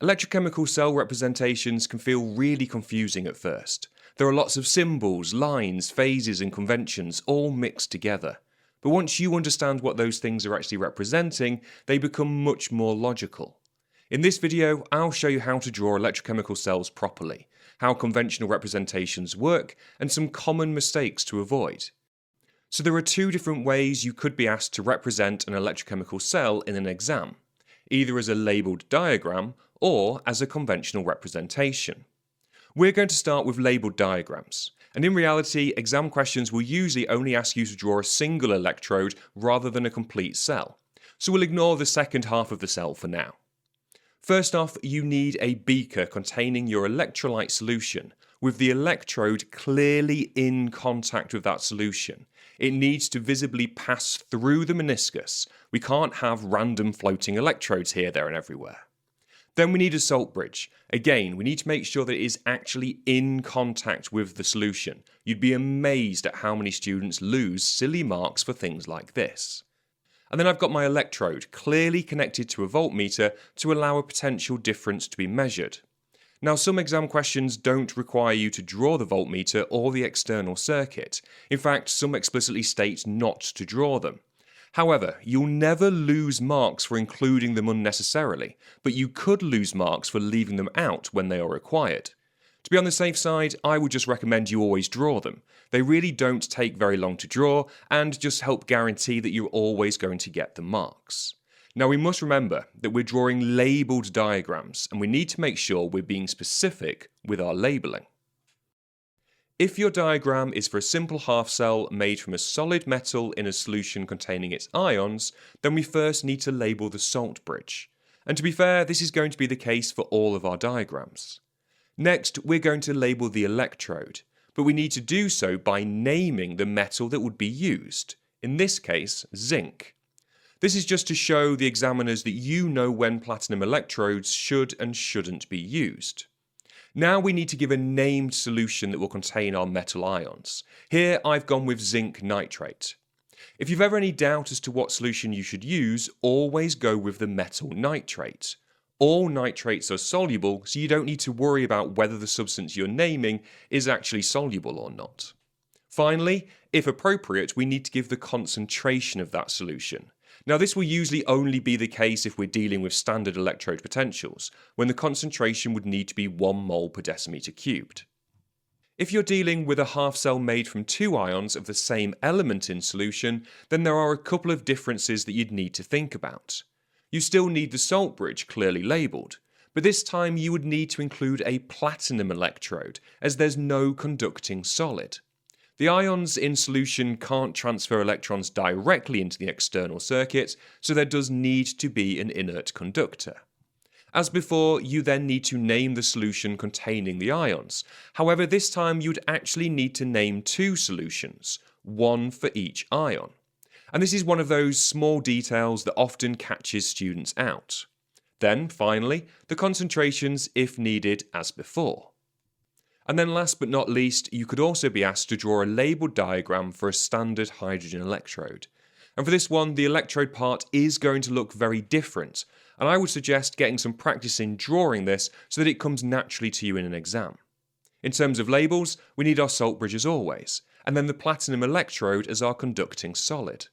Electrochemical cell representations can feel really confusing at first. There are lots of symbols, lines, phases and conventions all mixed together. But once you understand what those things are actually representing, they become much more logical. In this video, I'll show you how to draw electrochemical cells properly, how conventional representations work, and some common mistakes to avoid. So there are two different ways you could be asked to represent an electrochemical cell in an exam, either as a labelled diagram or as a conventional representation. We're going to start with labelled diagrams, and in reality, exam questions will usually only ask you to draw a single electrode rather than a complete cell, so we'll ignore the second half of the cell for now. First off, you need a beaker containing your electrolyte solution, with the electrode clearly in contact with that solution. It needs to visibly pass through the meniscus. We can't have random floating electrodes here, there and everywhere. Then we need a salt bridge. Again, we need to make sure that it is actually in contact with the solution. You'd be amazed at how many students lose silly marks for things like this. And then I've got my electrode clearly connected to a voltmeter to allow a potential difference to be measured. Now, some exam questions don't require you to draw the voltmeter or the external circuit. In fact, some explicitly state not to draw them. However, you'll never lose marks for including them unnecessarily, but you could lose marks for leaving them out when they are required. To be on the safe side, I would just recommend you always draw them. They really don't take very long to draw and just help guarantee that you're always going to get the marks. Now we must remember that we're drawing labelled diagrams and we need to make sure we're being specific with our labelling. If your diagram is for a simple half cell made from a solid metal in a solution containing its ions, then we first need to label the salt bridge. And to be fair, this is going to be the case for all of our diagrams. Next, we're going to label the electrode, but we need to do so by naming the metal that would be used, in this case, zinc. This is just to show the examiners that you know when platinum electrodes should and shouldn't be used. Now we need to give a named solution that will contain our metal ions. Here I've gone with zinc nitrate. If you've ever any doubt as to what solution you should use, always go with the metal nitrate. All nitrates are soluble, so you don't need to worry about whether the substance you're naming is actually soluble or not. Finally, if appropriate, we need to give the concentration of that solution. Now this will usually only be the case if we're dealing with standard electrode potentials, when the concentration would need to be 1 mole per decimeter cubed. If you're dealing with a half cell made from 2 ions of the same element in solution, then there are a couple of differences that you'd need to think about. You still need the salt bridge clearly labelled, but this time you would need to include a platinum electrode, as there's no conducting solid. The ions in solution can't transfer electrons directly into the external circuit, so there does need to be an inert conductor. As before, you then need to name the solution containing the ions. However, this time you'd actually need to name 2 solutions, one for each ion. And this is one of those small details that often catches students out. Then, finally, the concentrations if needed as before. And then last but not least, you could also be asked to draw a labelled diagram for a standard hydrogen electrode. And for this one, the electrode part is going to look very different, and I would suggest getting some practice in drawing this so that it comes naturally to you in an exam. In terms of labels, we need our salt bridge as always, and then the platinum electrode as our conducting solid.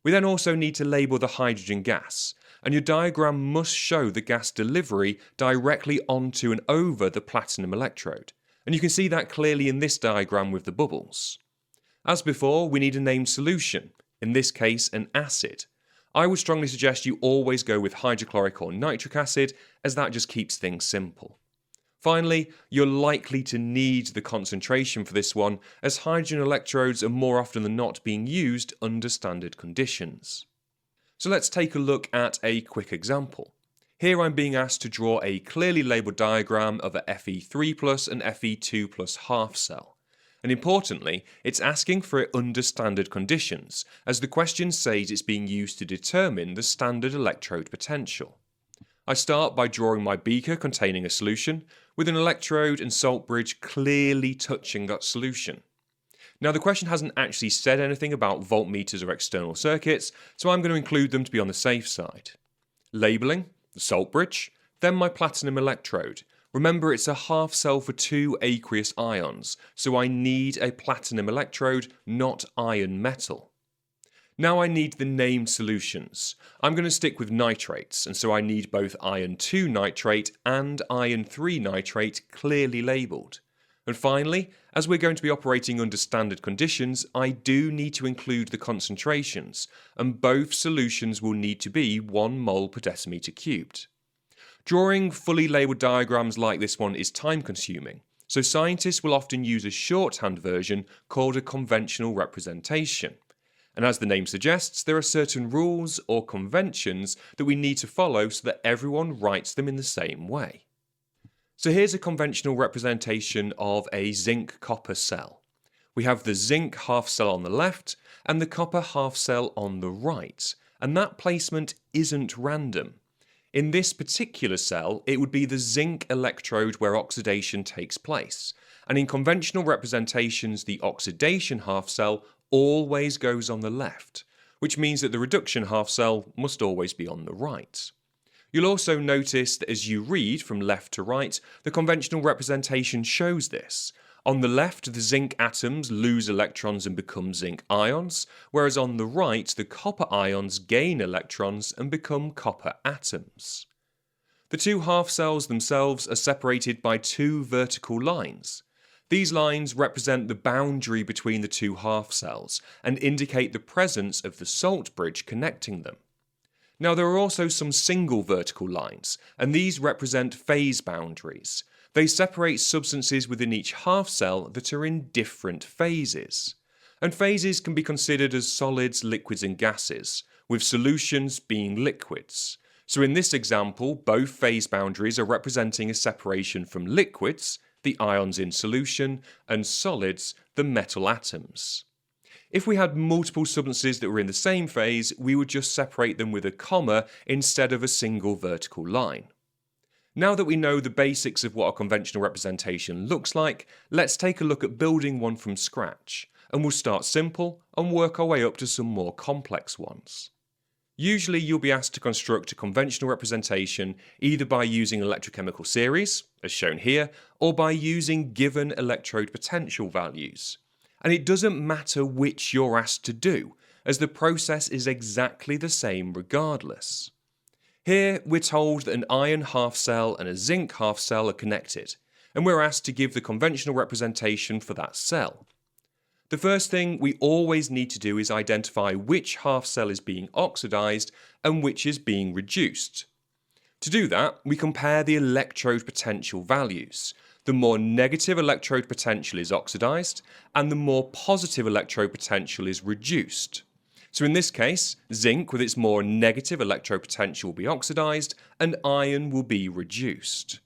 We then also need to label the hydrogen gas, and your diagram must show the gas delivery directly onto and over the platinum electrode. And you can see that clearly in this diagram with the bubbles. As before, we need a named solution, in this case an acid. I would strongly suggest you always go with hydrochloric or nitric acid, as that just keeps things simple. Finally, you're likely to need the concentration for this one, as hydrogen electrodes are more often than not being used under standard conditions. So let's take a look at a quick example. Here I'm being asked to draw a clearly labelled diagram of a Fe3+ and Fe2+ half cell. And importantly, it's asking for it under standard conditions, as the question says it's being used to determine the standard electrode potential. I start by drawing my beaker containing a solution, with an electrode and salt bridge clearly touching that solution. Now the question hasn't actually said anything about voltmeters or external circuits, so I'm going to include them to be on the safe side. Labelling, the salt bridge, Then my platinum electrode. Remember, it's a half cell for two aqueous ions, so I need a platinum electrode, not iron metal. Now I need the named solutions. I'm going to stick with nitrates, and so I need both iron 2 nitrate and iron 3 nitrate clearly labelled. And finally, as we're going to be operating under standard conditions, I do need to include the concentrations, and both solutions will need to be 1 mole per decimeter cubed. Drawing fully labelled diagrams like this one is time consuming, so scientists will often use a shorthand version called a conventional representation. And as the name suggests, there are certain rules or conventions that we need to follow so that everyone writes them in the same way. So here's a conventional representation of a zinc-copper cell. We have the zinc half cell on the left and the copper half cell on the right, and that placement isn't random. In this particular cell, it would be the zinc electrode where oxidation takes place, and in conventional representations, the oxidation half cell always goes on the left, which means that the reduction half cell must always be on the right. You'll also notice that as you read from left to right, the conventional representation shows this. On the left, the zinc atoms lose electrons and become zinc ions, whereas on the right, the copper ions gain electrons and become copper atoms. The two half cells themselves are separated by two vertical lines. These lines represent the boundary between the two half cells and indicate the presence of the salt bridge connecting them. Now there are also some single vertical lines, and these represent phase boundaries. They separate substances within each half cell that are in different phases. And phases can be considered as solids, liquids and gases, with solutions being liquids. So in this example, both phase boundaries are representing a separation from liquids, the ions in solution, and solids, the metal atoms. If we had multiple substances that were in the same phase, we would just separate them with a comma instead of a single vertical line. Now that we know the basics of what a conventional representation looks like, let's take a look at building one from scratch, and we'll start simple and work our way up to some more complex ones. Usually you'll be asked to construct a conventional representation either by using electrochemical series, as shown here, or by using given electrode potential values. And it doesn't matter which you're asked to do, as the process is exactly the same regardless. Here, we're told that an iron half cell and a zinc half cell are connected, and we're asked to give the conventional representation for that cell. The first thing we always need to do is identify which half cell is being oxidized and which is being reduced. To do that, we compare the electrode potential values. The more negative electrode potential is oxidized, and the more positive electrode potential is reduced. So in this case, zinc with its more negative electrode potential will be oxidized, and iron will be reduced.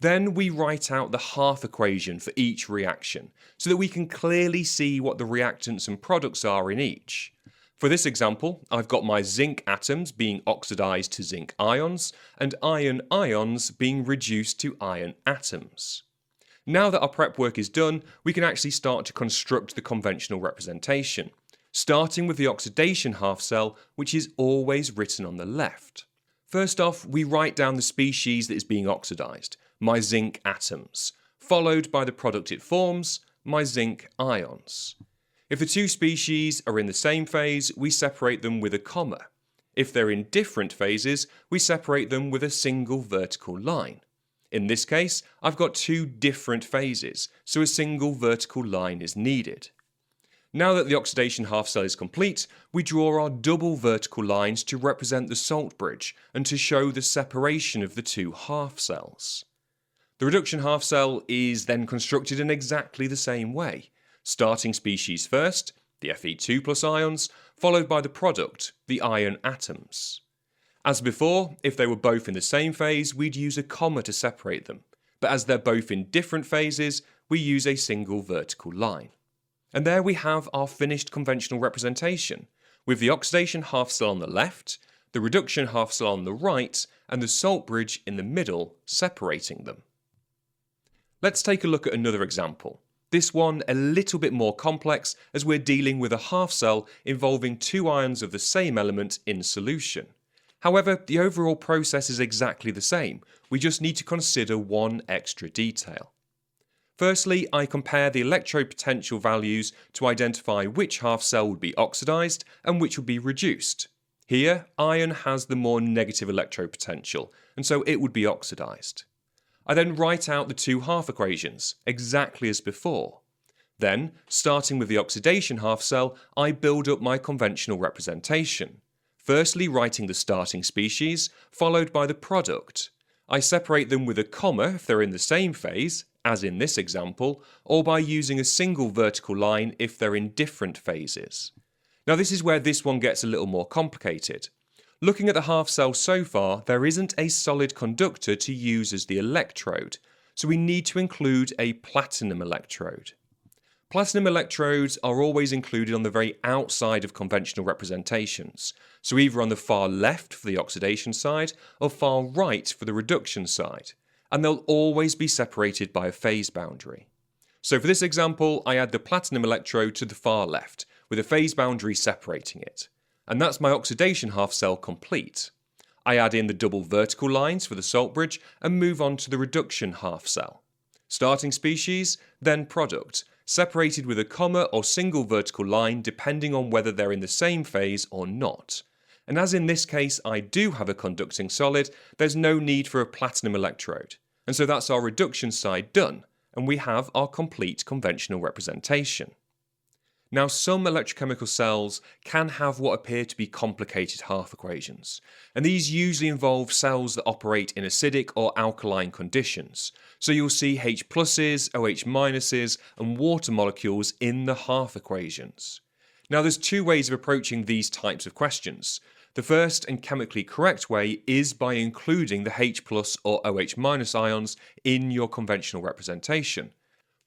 Then we write out the half equation for each reaction, so that we can clearly see what the reactants and products are in each. For this example, I've got my zinc atoms being oxidized to zinc ions, and iron ions being reduced to iron atoms. Now that our prep work is done, we can actually start to construct the conventional representation, starting with the oxidation half cell, which is always written on the left. First off, we write down the species that is being oxidized, my zinc atoms, followed by the product it forms, my zinc ions. If the two species are in the same phase, we separate them with a comma. If they're in different phases, we separate them with a single vertical line. In this case, I've got two different phases, so a single vertical line is needed. Now that the oxidation half cell is complete, we draw our double vertical lines to represent the salt bridge and to show the separation of the two half cells. The reduction half cell is then constructed in exactly the same way. Starting species first, the Fe2 plus ions, followed by the product, the iron atoms. As before, if they were both in the same phase, we'd use a comma to separate them, but as they're both in different phases, we use a single vertical line. And there we have our finished conventional representation, with the oxidation half cell on the left, the reduction half cell on the right, and the salt bridge in the middle separating them. Let's take a look at another example. This one a little bit more complex as we're dealing with a half cell involving two ions of the same element in solution. However, the overall process is exactly the same, we just need to consider one extra detail. Firstly, I compare the electrode potential values to identify which half cell would be oxidized and which would be reduced. Here, iron has the more negative electrode potential, and so it would be oxidized. I then write out the two half equations, exactly as before. Then, starting with the oxidation half cell, I build up my conventional representation. Firstly writing the starting species, followed by the product. I separate them with a comma if they're in the same phase, as in this example, or by using a single vertical line if they're in different phases. Now this is where this one gets a little more complicated. Looking at the half cell so far, there isn't a solid conductor to use as the electrode, so we need to include a platinum electrode. Platinum electrodes are always included on the very outside of conventional representations, so either on the far left for the oxidation side or far right for the reduction side, and they'll always be separated by a phase boundary. So for this example, I add the platinum electrode to the far left, with a phase boundary separating it. And that's my oxidation half cell complete. I add in the double vertical lines for the salt bridge and move on to the reduction half cell. Starting species, then product, separated with a comma or single vertical line depending on whether they're in the same phase or not. And as in this case I do have a conducting solid, there's no need for a platinum electrode. And so that's our reduction side done, and we have our complete conventional representation. Now, some electrochemical cells can have what appear to be complicated half equations, and these usually involve cells that operate in acidic or alkaline conditions. So you'll see H pluses, OH minuses, and water molecules in the half equations. Now, there's two ways of approaching these types of questions. The first and chemically correct way is by including the H plus or OH minus ions in your conventional representation.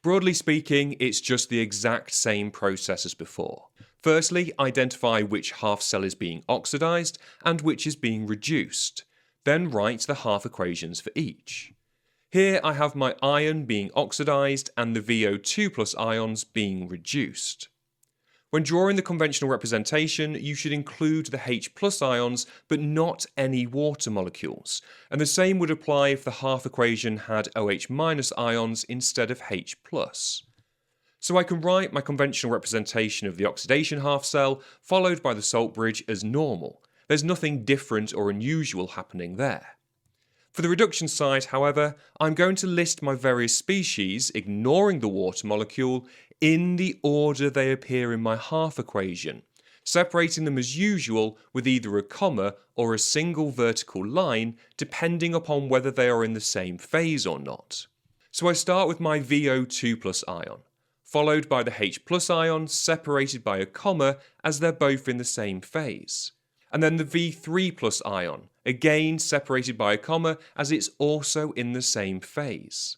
Broadly speaking, it's just the exact same process as before. Firstly, identify which half cell is being oxidized and which is being reduced. Then write the half equations for each. Here I have my iron being oxidized and the VO2 plus ions being reduced. When drawing the conventional representation, you should include the H plus ions, but not any water molecules. And the same would apply if the half equation had OH minus ions instead of H plus. So I can write my conventional representation of the oxidation half cell, followed by the salt bridge as normal. There's nothing different or unusual happening there. For the reduction side, however, I'm going to list my various species, ignoring the water molecule, in the order they appear in my half equation, separating them as usual with either a comma or a single vertical line, depending upon whether they are in the same phase or not. So I start with my VO2 plus ion, followed by the H plus ion separated by a comma as they're both in the same phase. And then the V3 plus ion, again separated by a comma as it's also in the same phase.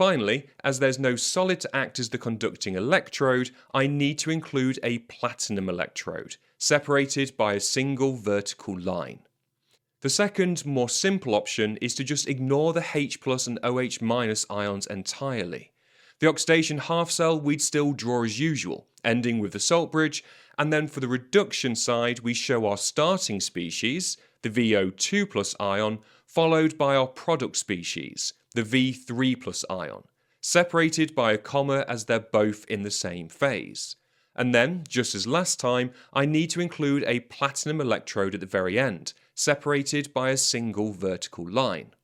Finally, as there's no solid to act as the conducting electrode, I need to include a platinum electrode, separated by a single vertical line. The second, more simple option is to just ignore the H plus and OH minus ions entirely. The oxidation half cell we'd still draw as usual, ending with the salt bridge, and then for the reduction side we show our starting species, the VO2 plus ion, followed by our product species, the V3 plus ion, separated by a comma as they're both in the same phase. And then, just as last time, I need to include a platinum electrode at the very end, separated by a single vertical line.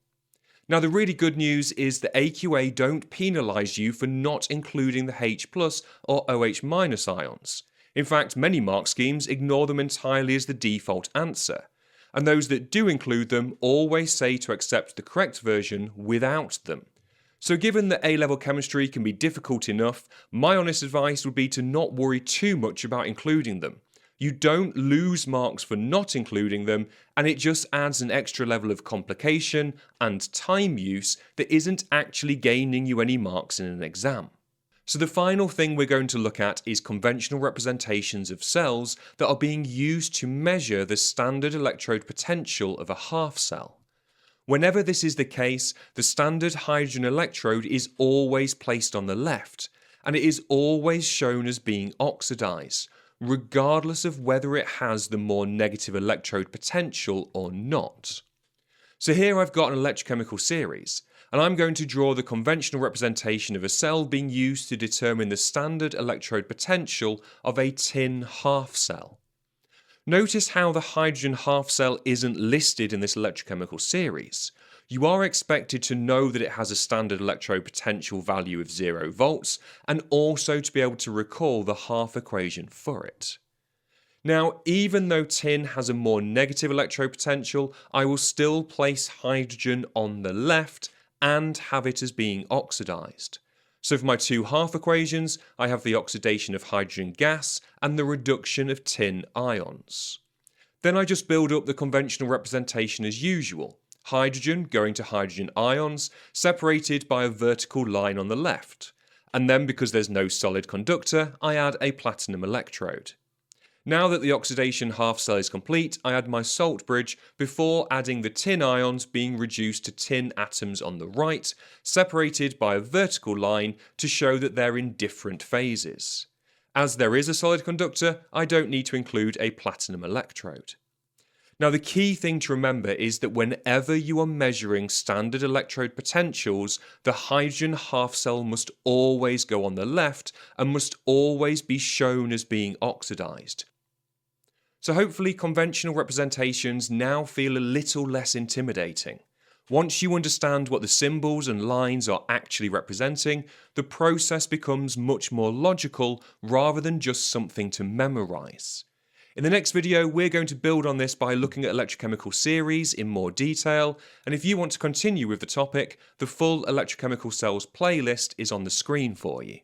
Now the really good news is that AQA don't penalise you for not including the H plus or OH minus ions. In fact, many mark schemes ignore them entirely as the default answer. And those that do include them always say to accept the correct version without them. So given that A-level chemistry can be difficult enough, my honest advice would be to not worry too much about including them. You don't lose marks for not including them, and it just adds an extra level of complication and time use that isn't actually gaining you any marks in an exam. So the final thing we're going to look at is conventional representations of cells that are being used to measure the standard electrode potential of a half cell. Whenever this is the case, the standard hydrogen electrode is always placed on the left, and it is always shown as being oxidized, regardless of whether it has the more negative electrode potential or not. So here I've got an electrochemical series, and I'm going to draw the conventional representation of a cell being used to determine the standard electrode potential of a tin half cell. Notice how the hydrogen half cell isn't listed in this electrochemical series. You are expected to know that it has a standard electrode potential value of 0 volts, and also to be able to recall the half equation for it. Now, even though tin has a more negative electrode potential, I will still place hydrogen on the left and have it as being oxidized. So for my two half equations, I have the oxidation of hydrogen gas and the reduction of tin ions. Then I just build up the conventional representation as usual. Hydrogen going to hydrogen ions, separated by a vertical line on the left. And then, because there's no solid conductor, I add a platinum electrode. Now that the oxidation half cell is complete, I add my salt bridge before adding the tin ions being reduced to tin atoms on the right, separated by a vertical line to show that they're in different phases. As there is a solid conductor, I don't need to include a platinum electrode. Now, the key thing to remember is that whenever you are measuring standard electrode potentials, the hydrogen half cell must always go on the left and must always be shown as being oxidized. So hopefully conventional representations now feel a little less intimidating. Once you understand what the symbols and lines are actually representing, the process becomes much more logical rather than just something to memorize. In the next video, we're going to build on this by looking at electrochemical series in more detail, and if you want to continue with the topic, the full Electrochemical Cells playlist is on the screen for you.